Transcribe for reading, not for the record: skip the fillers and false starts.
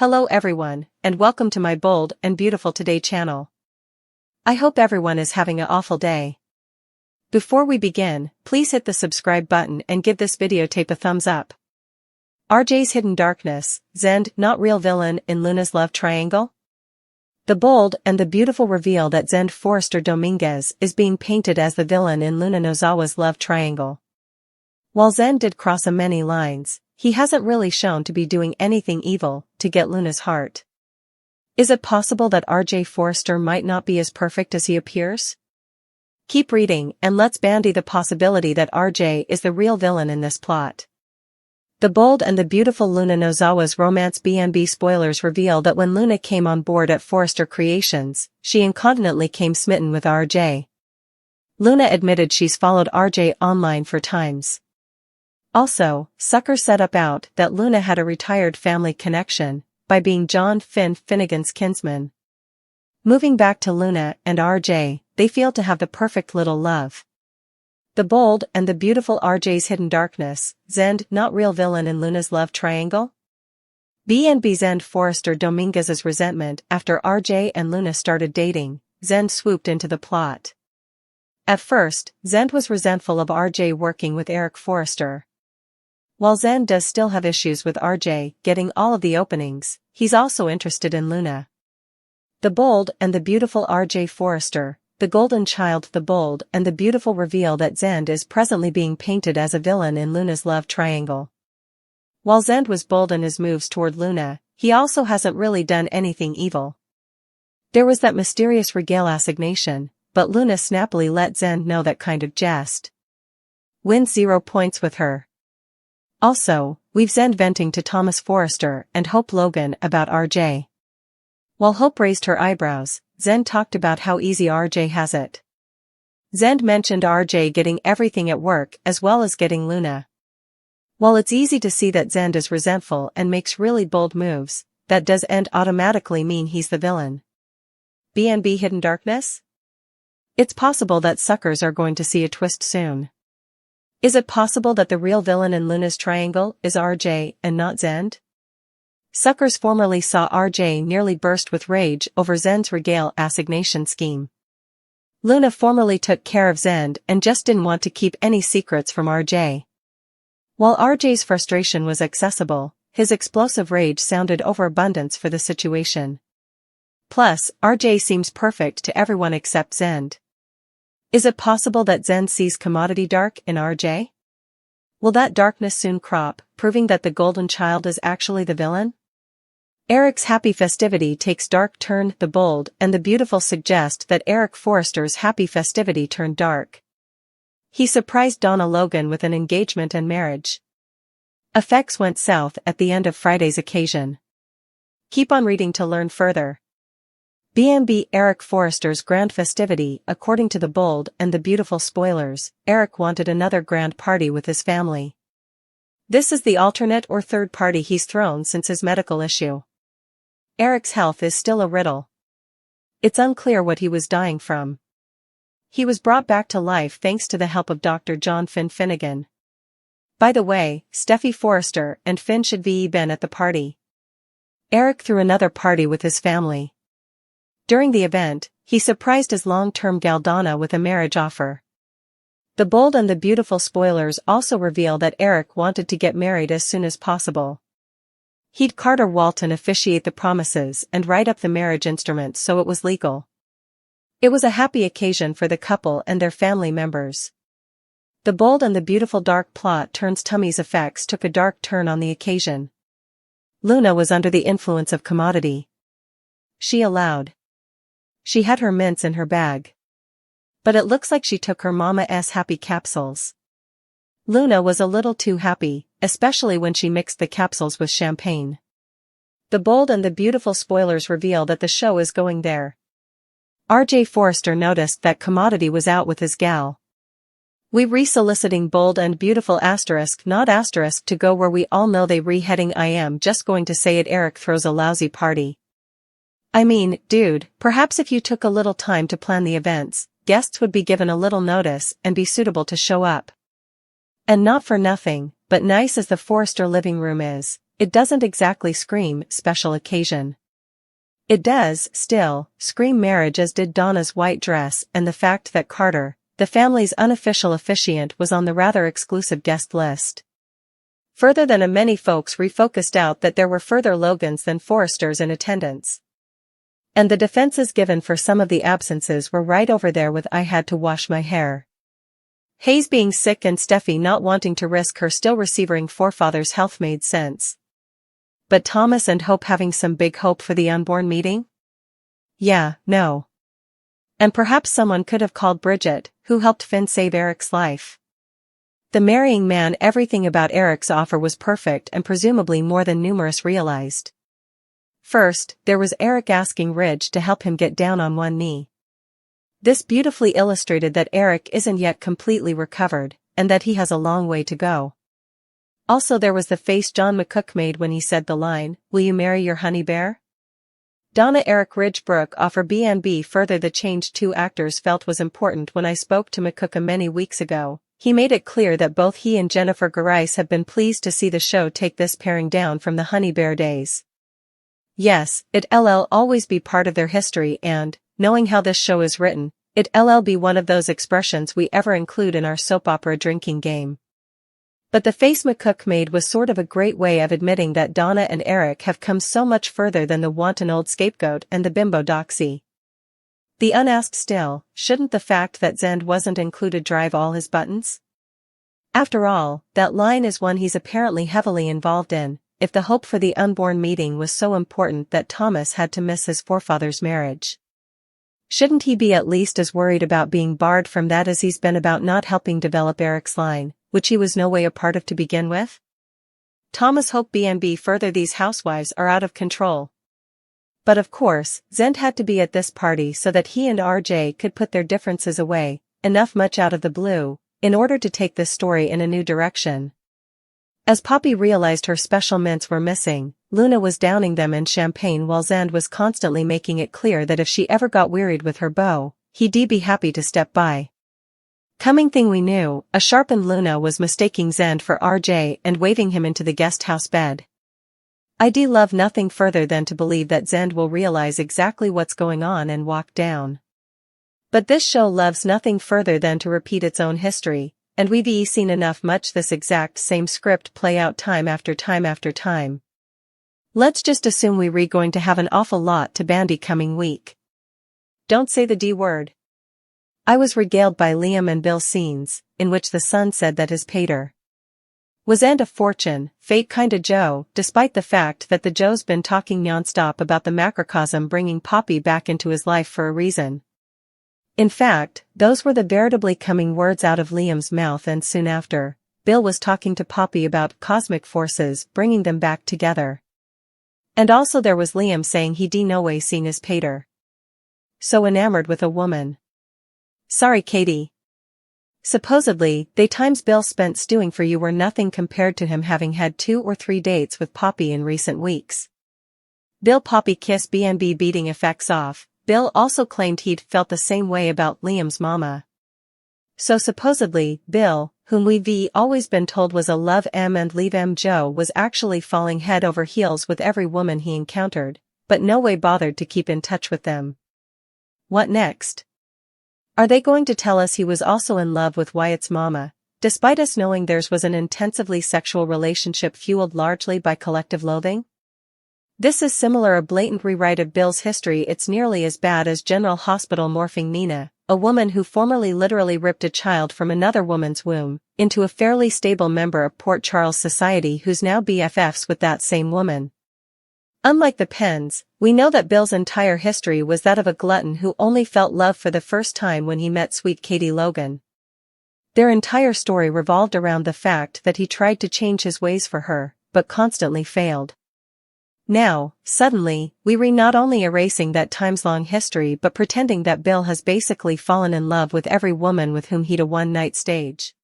Hello everyone, and welcome to my Bold and Beautiful Today channel. I hope everyone is having an awful day. Before we begin, please hit the subscribe button and give this videotape a thumbs up. RJ's Hidden Darkness, Zende not real villain in Luna's love triangle? The bold and the beautiful reveal that Zende Forrester Dominguez is being painted as the villain in Luna Nozawa's love triangle. While Zende did cross many lines, he hasn't really shown to be doing anything evil to get Luna's heart. Is it possible that RJ Forrester might not be as perfect as he appears? Keep reading and let's bandy the possibility that RJ is the real villain in this plot. The bold and the beautiful Luna Nozawa's romance B&B spoilers reveal that when Luna came on board at Forrester Creations, she incontinently came smitten with RJ. Luna admitted she's followed RJ online for times. Also, suckers set up out that Luna had a retired family connection by being John Finnegan's kinsman. Moving back to Luna and RJ, they feel to have the perfect little love. The bold and the beautiful RJ's Hidden Darkness, Zende not real villain in Luna's love triangle? B&B Zende Forrester Dominguez's resentment after RJ and Luna started dating, Zende swooped into the plot. At first, Zende was resentful of RJ working with Eric Forrester. While Zende does still have issues with RJ getting all of the openings, he's also interested in Luna. The bold and the beautiful RJ Forrester, the golden child. The bold and the beautiful reveal that Zende is presently being painted as a villain in Luna's love triangle. While Zende was bold in his moves toward Luna, he also hasn't really done anything evil. There was that mysterious regale assignation, but Luna snappily let Zende know that kind of jest. Wins 0 points with her. Also, we've Zende venting to Thomas Forrester and Hope Logan about RJ. While Hope raised her eyebrows, Zende talked about how easy RJ has it. Zende mentioned RJ getting everything at work as well as getting Luna. While it's easy to see that Zende is resentful and makes really bold moves, that doesn't automatically mean he's the villain. B&B Hidden Darkness? It's possible that suckers are going to see a twist soon. Is it possible that the real villain in Luna's triangle is RJ and not Zende? Suckers formerly saw RJ nearly burst with rage over Zende's regale assignation scheme. Luna formerly took care of Zende and just didn't want to keep any secrets from RJ. While RJ's frustration was accessible, his explosive rage sounded overabundance for the situation. Plus, RJ seems perfect to everyone except Zende. Is it possible that Zende sees commodity dark in RJ? Will that darkness soon crop, proving that the golden child is actually the villain? Eric's happy festivity takes dark turn. The bold and the beautiful suggest that Eric Forrester's happy festivity turned dark. He surprised Donna Logan with an engagement and marriage. Effects went south at the end of Friday's occasion. Keep on reading to learn further. B&B Eric Forrester's grand festivity. According to the bold and the beautiful spoilers, Eric wanted another grand party with his family. This is the alternate or third party he's thrown since his medical issue. Eric's health is still a riddle. It's unclear what he was dying from. He was brought back to life thanks to the help of Dr. John Finnegan. By the way, Steffi Forrester and Finn should be been at the party. Eric threw another party with his family. During the event, he surprised his long-term gal Donna with a marriage offer. The bold and the beautiful spoilers also reveal that Eric wanted to get married as soon as possible. He'd Carter Walton officiate the promises and write up the marriage instruments so it was legal. It was a happy occasion for the couple and their family members. The bold and the beautiful dark plot turns Tummy's effects took a dark turn on the occasion. Luna was under the influence of commodity. She allowed. She had her mints in her bag. But it looks like she took her mama's happy capsules. Luna was a little too happy, especially when she mixed the capsules with champagne. The bold and the beautiful spoilers reveal that the show is going there. RJ Forrester noticed that commodity was out with his gal. We re-soliciting bold and beautiful asterisk not asterisk to go where we all know they re-heading. I am just going to say it. Eric throws a lousy party. I mean, dude, perhaps if you took a little time to plan the events, guests would be given a little notice and be suitable to show up. And not for nothing, but nice as the Forrester living room is, it doesn't exactly scream special occasion. It does, still, scream marriage, as did Donna's white dress and the fact that Carter, the family's unofficial officiant, was on the rather exclusive guest list. Further than many folks refocused out that there were further Logans than Forresters in attendance. And the defenses given for some of the absences were right over there with "I had to wash my hair." Hayes being sick and Steffi not wanting to risk her still receiving forefathers' health made sense. But Thomas and Hope having some big hope for the unborn meeting? Yeah, no. And perhaps someone could have called Bridget, who helped Finn save Eric's life. The marrying man, everything about Eric's offer was perfect and presumably more than numerous realized. First, there was Eric asking Ridge to help him get down on one knee. This beautifully illustrated that Eric isn't yet completely recovered, and that he has a long way to go. Also there was the face John McCook made when he said the line, "Will you marry your honey bear?" Donna Eric Ridge Brooke offer B&B. Further, the change two actors felt was important. When I spoke to McCook many weeks ago, he made it clear that both he and Jennifer Garais have been pleased to see the show take this pairing down from the honey bear days. Yes, it'll always be part of their history, and, knowing how this show is written, it'll be one of those expressions we ever include in our soap opera drinking game. But the face McCook made was sort of a great way of admitting that Donna and Eric have come so much further than the wanton old scapegoat and the bimbo doxy. The unasked still, shouldn't the fact that Zende wasn't included drive all his buttons? After all, that line is one he's apparently heavily involved in, if the hope for the unborn meeting was so important that Thomas had to miss his forefather's marriage. Shouldn't he be at least as worried about being barred from that as he's been about not helping develop Eric's line, which he was no way a part of to begin with? Thomas Hope B&B. Further, these housewives are out of control. But of course, Zende had to be at this party so that he and RJ could put their differences away, enough much out of the blue, in order to take this story in a new direction. As Poppy realized her special mints were missing, Luna was downing them in champagne while Zende was constantly making it clear that if she ever got wearied with her beau, he'd be happy to step by. Coming thing we knew, a sharpened Luna was mistaking Zende for RJ and waving him into the guest house bed. I'd love nothing further than to believe that Zende will realize exactly what's going on and walk down. But this show loves nothing further than to repeat its own history, and we've seen enough much this exact same script play out time after time after time. Let's just assume we're going to have an awful lot to bandy coming week. Don't say the D word. I was regaled by Liam and Bill's scenes, in which the son said that his pater was and a fortune, fate kinda Joe, despite the fact that the Joe's been talking nonstop about the macrocosm bringing Poppy back into his life for a reason. In fact, those were the veritably coming words out of Liam's mouth, and soon after, Bill was talking to Poppy about cosmic forces bringing them back together. And also there was Liam saying he'd no way seen his pater so enamored with a woman. Sorry, Katie. Supposedly, they times Bill spent stewing for you were nothing compared to him having had 2 or 3 dates with Poppy in recent weeks. Bill Poppy kiss B&B beating effects off. Bill also claimed he'd felt the same way about Liam's mama. So supposedly, Bill, whom we've always been told was a love M and leave M Joe, was actually falling head over heels with every woman he encountered, but no way bothered to keep in touch with them. What next? Are they going to tell us he was also in love with Wyatt's mama, despite us knowing theirs was an intensively sexual relationship fueled largely by collective loathing? This is similar a blatant rewrite of Bill's history. It's nearly as bad as General Hospital morphing Nina, a woman who formerly literally ripped a child from another woman's womb, into a fairly stable member of Port Charles society who's now BFFs with that same woman. Unlike the Penns, we know that Bill's entire history was that of a glutton who only felt love for the first time when he met sweet Katie Logan. Their entire story revolved around the fact that he tried to change his ways for her, but constantly failed. Now, suddenly, we're not only erasing that times-long history but pretending that Bill has basically fallen in love with every woman with whom he'd a one-night stage.